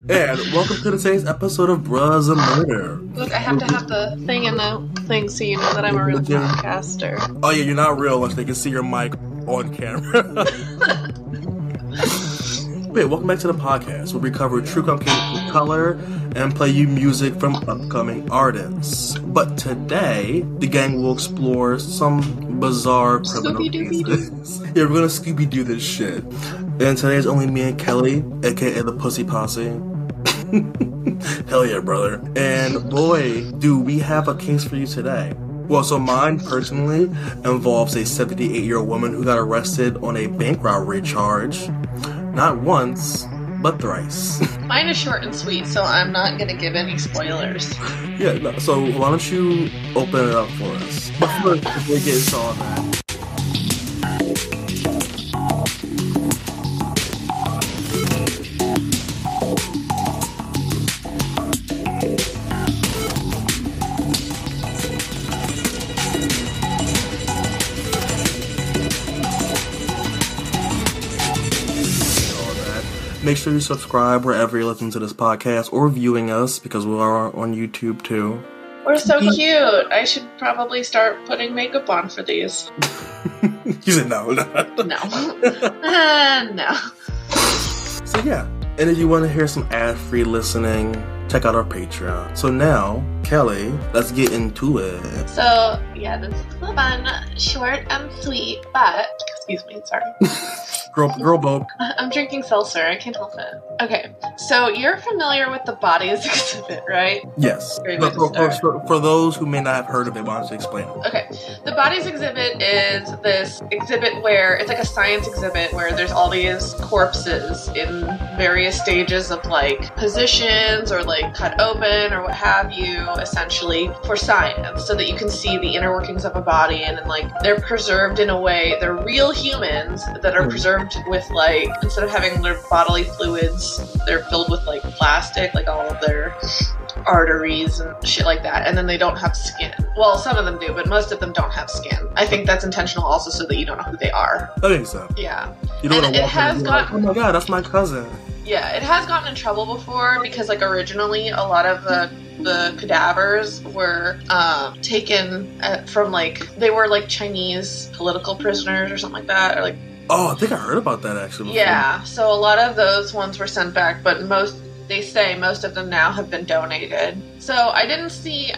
And welcome to today's episode of Bruh Issa Murder. Look, I have to have the thing in the thing so you know that I'm a real podcaster. Oh yeah, you're not real unless they can see your mic on camera. Wait, welcome back to the podcast where we cover true crime cases with color and play you music from upcoming artists. But today, the gang will explore some bizarre criminal cases. Yeah, we're gonna Scooby-Doo this shit. And today is only me and Kelly, aka the Pussy Posse. Hell yeah, brother. And boy, do we have a case for you today. Well, so mine personally involves a 78-year-old woman who got arrested on a bank robbery charge. Not once, but thrice. Mine is short and sweet, so I'm not gonna give any spoilers. Yeah, no, so why don't you open it up for us? But first, before we get into all that. Make sure you subscribe wherever you're listening to this podcast or viewing us, because we are on YouTube too. We're so cute. I should probably start putting makeup on for these. You said no. No. No. So yeah, and if you want to hear some ad-free listening, check out our Patreon. So now, Kelly, let's get into it. So, yeah, this is fun, short and sweet, but... Excuse me, sorry. Girl boat. I'm drinking seltzer, I can't help it. Okay, so you're familiar with the Bodies exhibit, right? Yes. But for those who may not have heard of it, why don't you explain it? Okay, the Bodies exhibit is this exhibit where, it's like a science exhibit where there's all these corpses in various stages of like positions or like cut open or what have you, essentially for science, so that you can see the inner workings of a body, and like they're preserved in a way, they're real humans that are preserved with like, instead of having their bodily fluids, they're filled with like plastic, like all of their arteries and shit like that, and then they don't have skin. Well, some of them do, but most of them don't have skin. I think that's intentional also so that you don't know who they are. I think so. Yeah. You don't want to walk in and be like, oh my god, that's my cousin. Yeah, it has gotten in trouble before because like originally a lot of the cadavers were taken from like, they were like Chinese political prisoners or something like that, or like... Oh, I think I heard about that actually. Yeah, so a lot of those ones were sent back, but they say most of them now have been donated. So I didn't see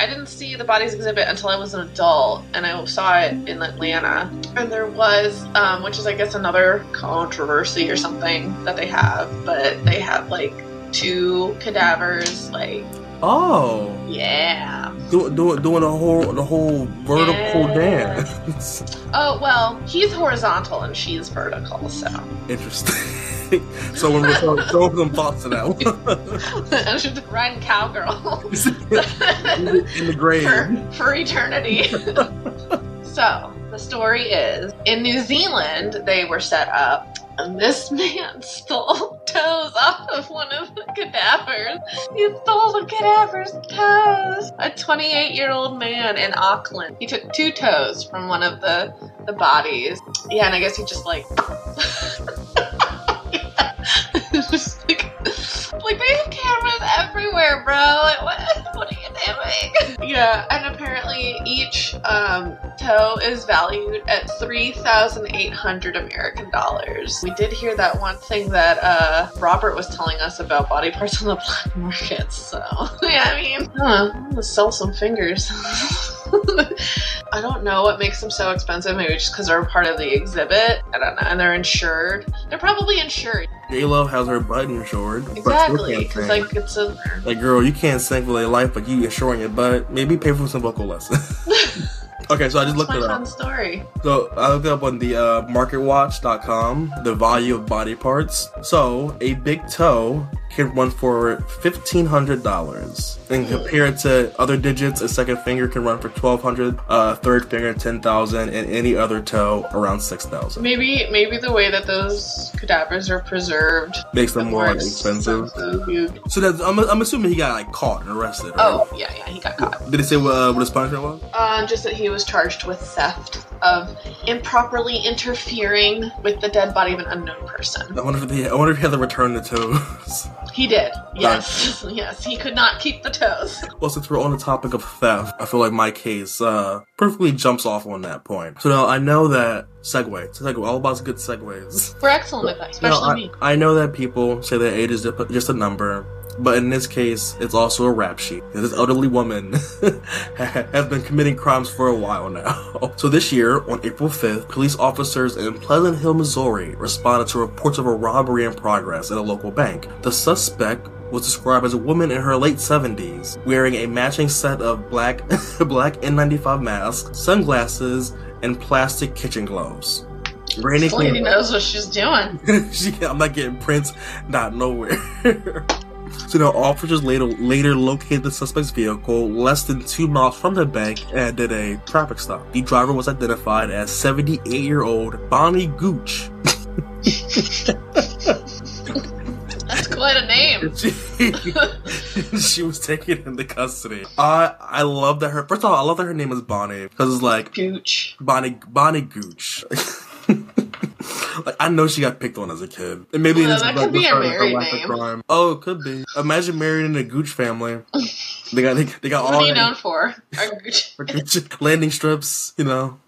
the Bodies exhibit until I was an adult, and I saw it in Atlanta. And there was, which is I guess another controversy or something that they have, but they have like 2 cadavers, like... Oh. Yeah. Doing the whole vertical dance. Oh, well, he's horizontal and she's vertical, so. Interesting. So when we're throwing some thoughts to that one. I should ride cowgirl. In the grave. For eternity. So, the story is, in New Zealand, they were set up, and this man stole toes off of one of the cadavers. He stole the cadaver's toes. A 28-year-old man in Auckland. He took 2 toes from one of the bodies. Yeah, and I guess he just like... just like they have cameras everywhere, bro. Like, what are you doing? Yeah, and apparently each toe is valued at 3,800 American dollars. We did hear that one thing that Robert was telling us about body parts on the black market. So yeah, I mean, I'm gonna sell some fingers. I don't know what makes them so expensive. Maybe just because they're part of the exhibit. I don't know. And they're insured. They're probably insured. J-Lo has her butt insured. Exactly. Because like it's a... Like, girl, you can't sing for their life, but you insuring your butt. Maybe pay for some vocal lessons. Okay, so I just looked it up. Fun story. So I looked it up on the marketwatch.com, the value of body parts. So a big toe can run for $1,500, and compared to other digits, a second finger can run for $1,200, third finger $10,000, and any other toe around $6,000. Maybe the way that those cadavers are preserved makes them more expensive. So that's, I'm assuming he got like caught and arrested. Right? Oh yeah, he got caught. Did he say what his punishment was? Just that he was charged with theft of improperly interfering with the dead body of an unknown person. I wonder if he had to return the toes. He did. Yes. Yes, he could not keep the toes. Well, since we're on the topic of theft, I feel like my case perfectly jumps off on that point. So now I know that segue, all about good segues. We're excellent at that, especially me. I know that people say that age is just a number, but in this case, it's also a rap sheet. This elderly woman has been committing crimes for a while now. So this year, on April 5th, police officers in Pleasant Hill, Missouri responded to reports of a robbery in progress at a local bank. The suspect was described as a woman in her late 70s, wearing a matching set of black N95 masks, sunglasses, and plastic kitchen gloves. This lady knows what she's doing. I'm not getting prints, not nowhere. So now officers later located the suspect's vehicle less than 2 miles from the bank and did a traffic stop. The driver was identified as 78-year-old Bonnie Gooch. That's quite a name. She was taken into custody. I love that first of all, I love that her name is Bonnie, because it's like Gooch. Bonnie Gooch. Like, I know she got picked on as a kid. And maybe that could be a married name. Crime. Oh, it could be. Imagine married in a Gooch family. They got what all. What are you known for? Our Gooch landing strips, you know.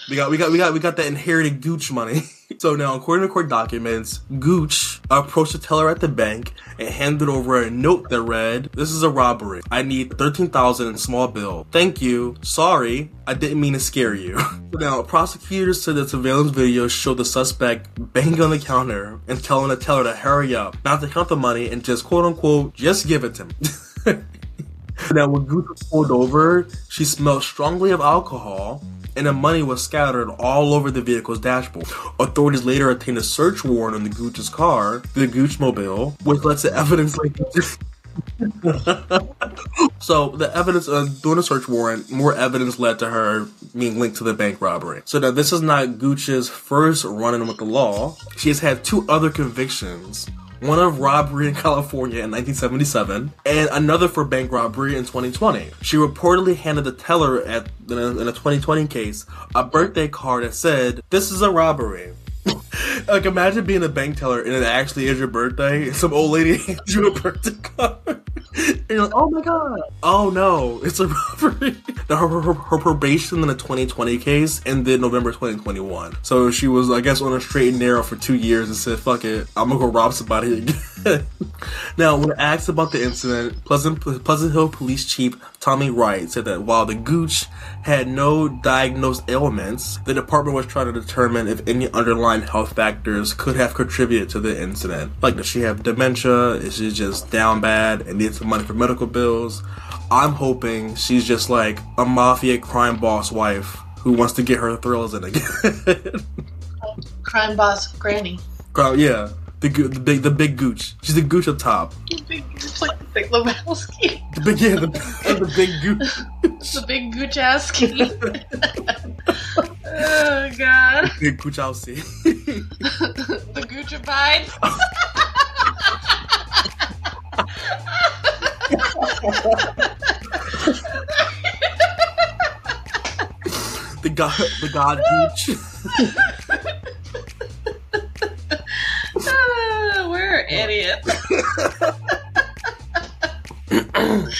We got that inherited Gooch money. So now, according to court documents, Gooch approached the teller at the bank and handed over a note that read, "This is a robbery. I need $13,000 in small bill. Thank you. Sorry, I didn't mean to scare you." So now, prosecutors said that surveillance video showed the suspect banging on the counter and telling the teller to hurry up, not to count the money, and just quote unquote, just give it to me. Now, when Gooch was pulled over, she smelled strongly of alcohol, and the money was scattered all over the vehicle's dashboard. Authorities later obtained a search warrant on the Gooch's car, the Gooch Mobile, which led to evidence like So the evidence during the search warrant, more evidence led to her being linked to the bank robbery. So now this is not Gooch's first run-in with the law. She has had 2 other convictions. One of robbery in California in 1977, and another for bank robbery in 2020. She reportedly handed the teller in a 2020 case a birthday card that said, "This is a robbery." Like, imagine being a bank teller and it actually is your birthday. Some old lady hands you a birthday card. And you're like, oh my god. Oh no, it's a robbery. Now, her probation in the 2020 case ended November 2021. So she was, I guess, on a straight and narrow for 2 years and said, fuck it, I'm gonna go rob somebody again. Now, when asked about the incident, Pleasant Hill Police Chief Tommy Wright said that while the Gooch had no diagnosed ailments, the department was trying to determine if any underlying health factors could have contributed to the incident. Like, does she have dementia? Is she just down bad and needs some money for medical bills? I'm hoping she's just like a mafia crime boss wife who wants to get her thrills in again. Crime boss granny. Yeah. The big Gooch. She's the Gooch up top. The big Gooch, like the Big Lebowski. The big Gooch. The big Goochowski. Oh god. The big Goochowski. The Gooch abides. The god Gooch. We're idiots.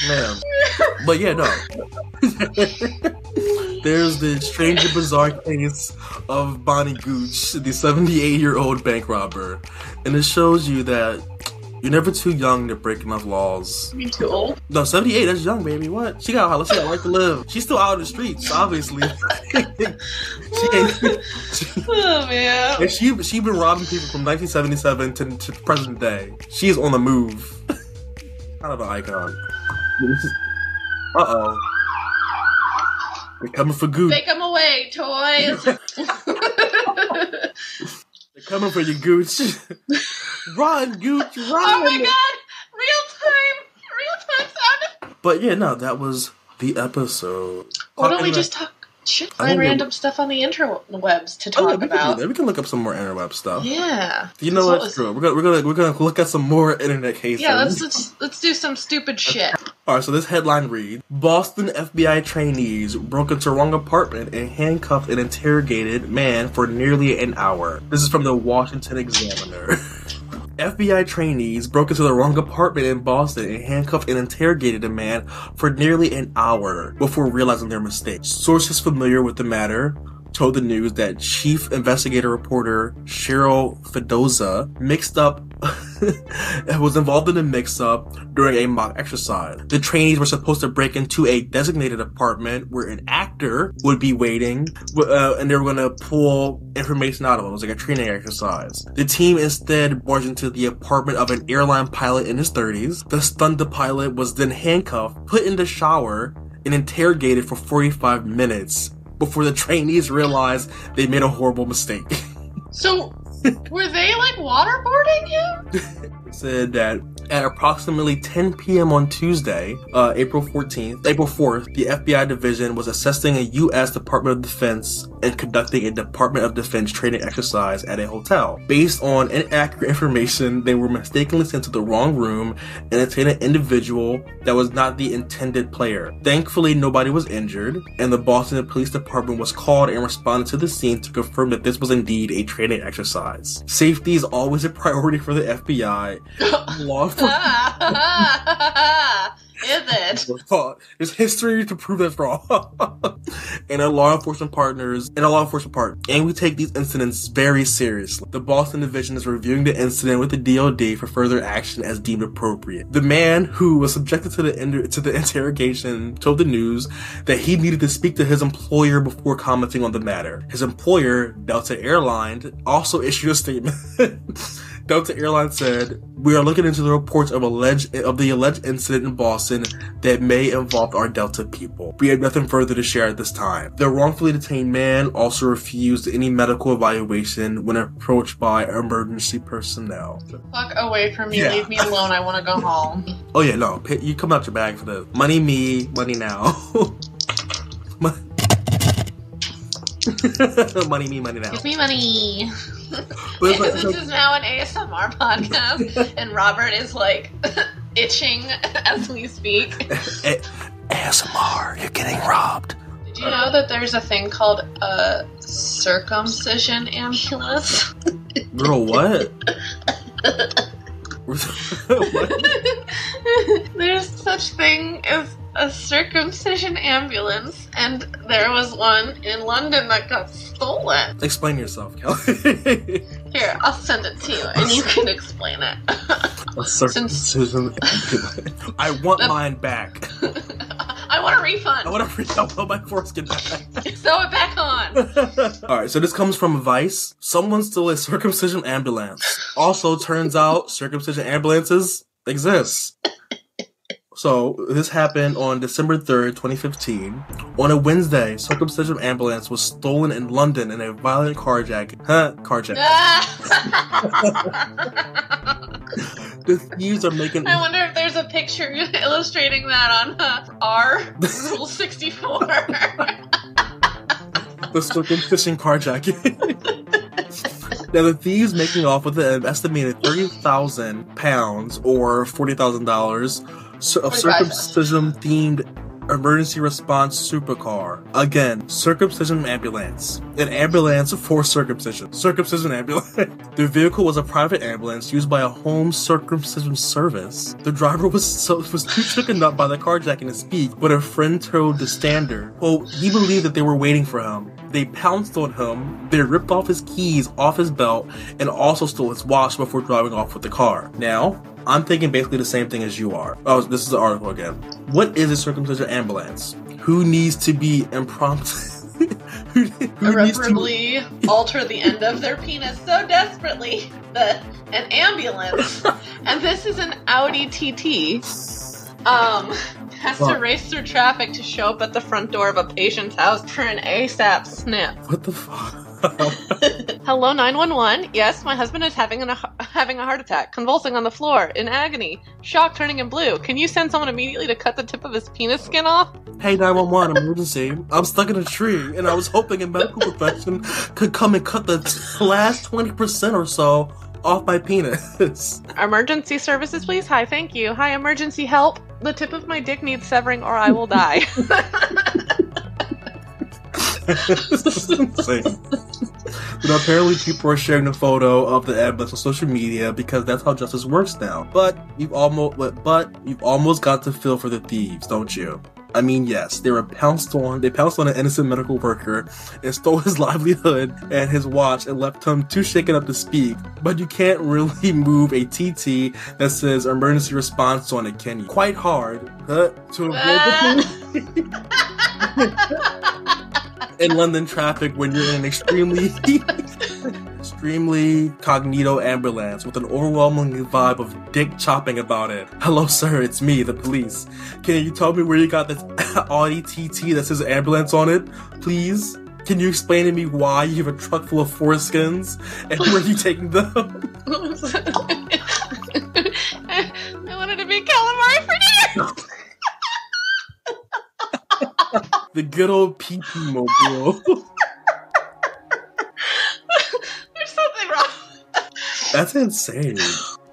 Man. But yeah, no. There's the strange and bizarre case of Bonnie Gooch, the 78-year-old bank robber. And it shows you that you're never too young to break enough laws. You too old? No, 78, that's young, baby. What? She got a right to live. She's still out in the streets, obviously. Oh, man. And she been robbing people from 1977 to present day. She is on the move. Kind of an icon. Uh-oh. They're coming for Gooch. Take them away, toys. They're coming for you, Gooch. Run, Gooch, run! Oh my god! Real time sound. But yeah, no, that was the episode. Why don't we just talk shit? Find random stuff on the interwebs to talk about. We can look up some more interweb stuff. Yeah. You know what's true? We're gonna look at some more internet cases. Yeah, let's do some stupid shit. All right, so this headline reads: Boston FBI trainees broke into wrong apartment and handcuffed and interrogated man for nearly an hour. This is from the Washington Examiner. FBI trainees broke into the wrong apartment in Boston and handcuffed and interrogated a man for nearly an hour before realizing their mistake. Sources familiar with the matter told the news that chief investigator reporter Cheryl Fedoza was involved in a mix-up during a mock exercise. The trainees were supposed to break into a designated apartment where an actor would be waiting, and they were going to pull information out of him. It was like a training exercise. The team instead barged into the apartment of an airline pilot in his 30s. The stunned pilot was then handcuffed, put in the shower, and interrogated for 45 minutes before the trainees realized they made a horrible mistake. So, were they like waterboarding him? Said that at approximately 10 p.m. on Tuesday, April 4th, the FBI division was assessing a U.S. Department of Defense and conducting a Department of Defense training exercise at a hotel. Based on inaccurate information, they were mistakenly sent to the wrong room and detained an individual that was not the intended player. Thankfully, nobody was injured, and the Boston Police Department was called and responded to the scene to confirm that this was indeed a training exercise. Safety is always a priority for the FBI. Law Is it? There's history to prove that's wrong. And our law enforcement partners, and we take these incidents very seriously. The Boston Division is reviewing the incident with the DOD for further action as deemed appropriate. The man who was subjected to the interrogation told the news that he needed to speak to his employer before commenting on the matter. His employer, Delta Airlines, also issued a statement. Delta Airlines said, "We are looking into the reports of the alleged incident in Boston that may involve our Delta people. We have nothing further to share at this time." The wrongfully detained man also refused any medical evaluation when approached by emergency personnel. Fuck away from me, yeah. Leave me alone, I want to go home. Oh yeah, no, you come out your bag for this. Money me, money now. Money me, money now. Give me money. This is now an ASMR podcast, and Robert is like itching as we speak. ASMR, you're getting robbed. Did you know that there's a thing called a circumcision ambulance? Girl, what? What? There's such thing as a circumcision ambulance, and there was one in London that got stolen. Explain yourself, Kelly. Here, I'll send it to you, and you can explain it. A circumcision ambulance. I want mine back. I want a refund. I want my foreskin back. Sew it back on. Alright, so this comes from Vice. Someone stole a circumcision ambulance. Also, turns out circumcision ambulances exist. So, this happened on December 3rd, 2015. On a Wednesday, circumcision ambulance was stolen in London in a violent carjacking. The thieves are making... I wonder if there's a picture illustrating that on R Rule 64. The circumcision carjacking. Now, the thieves making off with an estimated £30,000 or $40,000 of circumcision-themed emergency response supercar. Again, circumcision ambulance. An ambulance for circumcision. Circumcision ambulance. The vehicle was a private ambulance used by a home circumcision service. The driver was too shaken up by the carjacking to speak, but a friend told the Standard, quote, he believed that they were waiting for him. They pounced on him, they ripped off his keys off his belt, and also stole his watch before driving off with the car. Now, I'm thinking basically the same thing as you are. Oh, this is the article again. What is a circumcision ambulance? Who needs to be who irreparably alter the end of their penis so desperately that an ambulance, and this is an Audi TT, has to race through traffic to show up at the front door of a patient's house for an ASAP snip. What the fuck? Hello, 911. Yes, my husband is having a heart attack, convulsing on the floor, in agony, shock turning him blue. Can you send someone immediately to cut the tip of his penis skin off? Hey, 911, emergency. I'm stuck in a tree, and I was hoping a medical profession could come and cut the last 20% or so off my penis. Emergency services, please. Hi, thank you. Hi, emergency help. The tip of my dick needs severing or I will die. This is insane. But apparently people are sharing the photo of the ambulance on social media because that's how justice works now. But you've almost got to feel for the thieves, don't you? I mean, yes, they pounced on an innocent medical worker and stole his livelihood and his watch and left him too shaken up to speak. But you can't really move a TT that says emergency response on it, can you? Quite hard to avoid in London traffic when you're in an extremely cognito ambulance with an overwhelming vibe of dick chopping about it. Hello, sir, it's me, the police. Can you tell me where you got this Audi TT that says ambulance on it, please? Can you explain to me why you have a truck full of foreskins and where are you taking them? I wanted to be calamari for dinner. The good old PP mobile. There's something wrong. That's insane.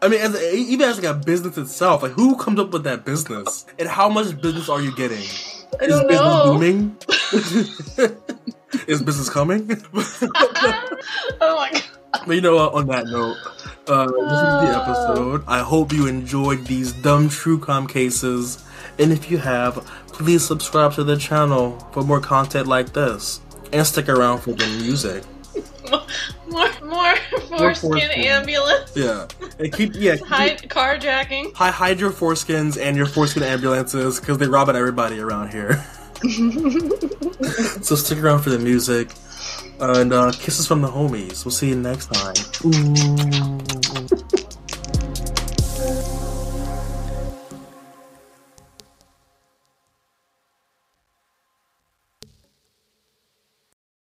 I mean, even as like a business itself, like who comes up with that business? And how much business are you getting? I don't know. Booming? Is business coming? Oh my god. But you know what, on that note, this is the episode. I hope you enjoyed these dumb true crime cases. And if you have, please subscribe to the channel for more content like this. And stick around for the music. More foreskin ambulance. Yeah. And Carjacking. Hide your foreskins and your foreskin ambulances because they rob at everybody around here. So stick around for the music. And kisses from the homies. We'll see you next time. Ooh.